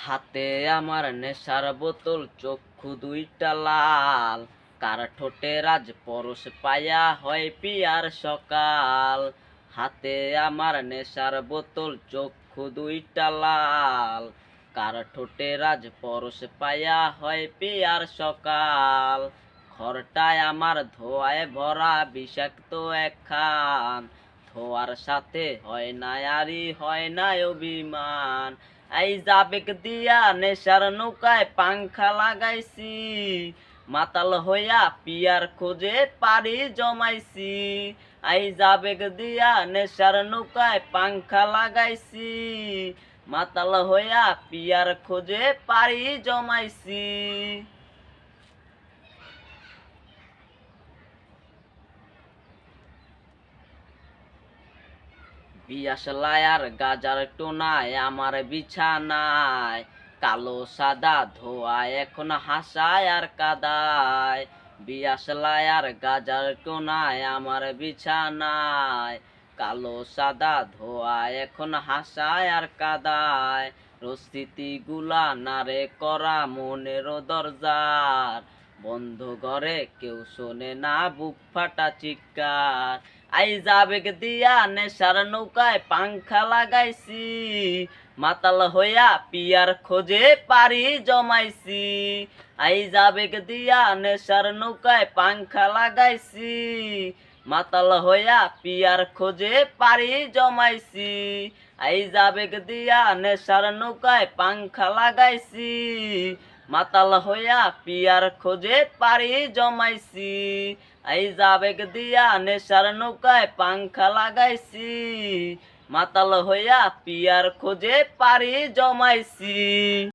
হাতে আমার নেশার বোতল, চক্ষু দুইটা লাল, কার ঠোঁটে রাজ পরশ পায়া হয় পিয়ার সকাল। হাতে আমার নেশার বোতল, চক্ষু দুইটা লাল, কার ঠোঁটে রাজ পরশ পায়া হয় পিয়ার সকাল। ঘরটায় আমার ধোঁয়ায় ভরা বিষাক্ত একখান, ধোয়ার সাথে হয় না আরি হয় না অভিমান। এই জাবেক দিয়া নেশার নৌকায় পাংখা লাগাইছি, মাতাল হইয়া পিয়ার খোঁজে পাড়ি জমাইছি। এই জাবেক দিয়া নেশার নৌকায় পাংখা লাগাইছি, মাতাল হইয়া পিয়ার খোঁজে পাড়ি জমাইছি। বিয়াসলায় আর গাজার টোনায় আমার বিছানায়, কালো সাদা ধোয়া এখন হাসায় আর কাদায়। বিয়াসলায় আর গাজার টোনায় আমার বিছানায়, কালো সাদা ধোয়া এখন হাসায় আর কাদায়। রস্তিতি গুলা নারে করা মনেরও দরজার, বন্ধ ঘরে কেউ শোনে না বুক ফাটা চিৎকার। আই জাবেক দিয়া নেশার নৌকায় পাংখা লাগাইছি, মাতাল হইয়া পিয়ার খোঁজে পাড়ি জমাইছি। আই জাবেক দিয়া নেশার নৌকায় পাংখা লাগাইছি, মাতাল হইয়া পিয়ার খোঁজে পাড়ি জমাইছি। আই জাবেক দিয়া নেশার নৌকায় পাংখা লাগাইছি, মাতাল হইয়া পিয়ার খোঁজে পাড়ি জমাইছি। এই জাবেক দিয়া নেশার নৌকায় পাংখা লাগাইছি, মাতাল হইয়া পিয়ার খোঁজে পাড়ি জমাইছি।